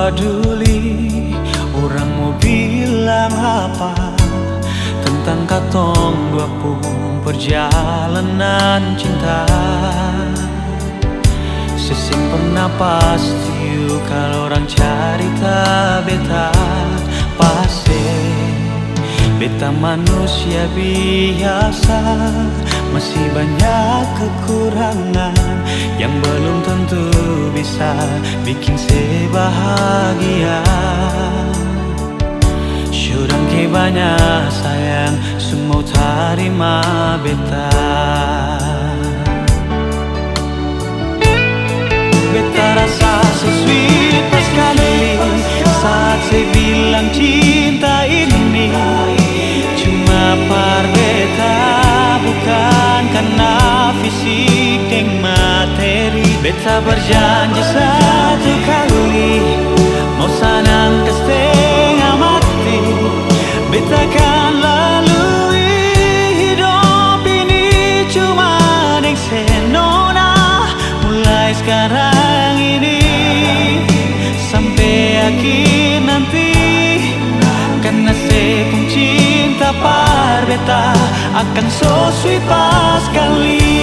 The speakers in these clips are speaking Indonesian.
peduli orang mau bilang apa tentang katong dua pun perjalanan cinta. Sesing pernah pasti kalau orang cerita beta pasti beta manusia biasa, masih banyak kekurangan yang belum tentu bisa bikin saya bahagia. Syurang ke banyak sayang, semua terima beta. Beta rasa so sweet sekali saat saya bilang cinta ini cuma par beta, bukan karena fisik dan materi. Beta berjanji satu kali mau sanang ke setengah mati, beta akan lalui hidup ini cuma dengan senona. Mulai sekarang ini sampai akhir nanti, karena saya pun cinta par beta akan so sweet pas sekali.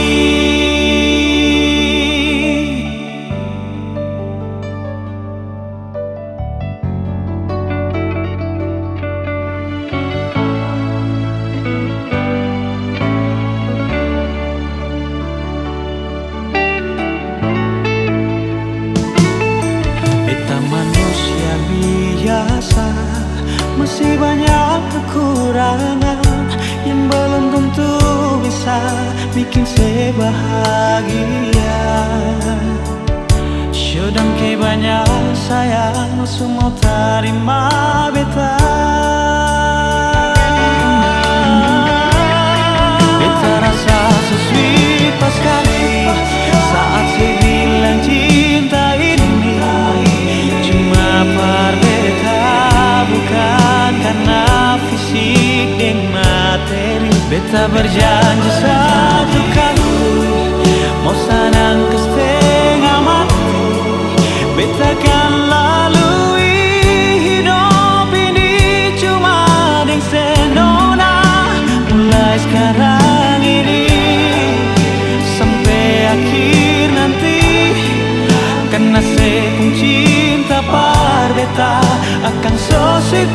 Biasa, masih banyak kekurangan yang belum tentu bisa bikin saya bahagia. Syudang ke banyak sayang, semua terima beta. Beta rasa so sweet pas sekali saat saya bilang cinta ini cuma par beta, bukan karena fisik dan materi. Beta berjanji satu kali mau sanang ke setengah mati, beta akan lalui hidup ini cuma dengan senona. Mulai sekarang ini sampai akhir nanti, karena saya pun cinta par beta akan so sweet.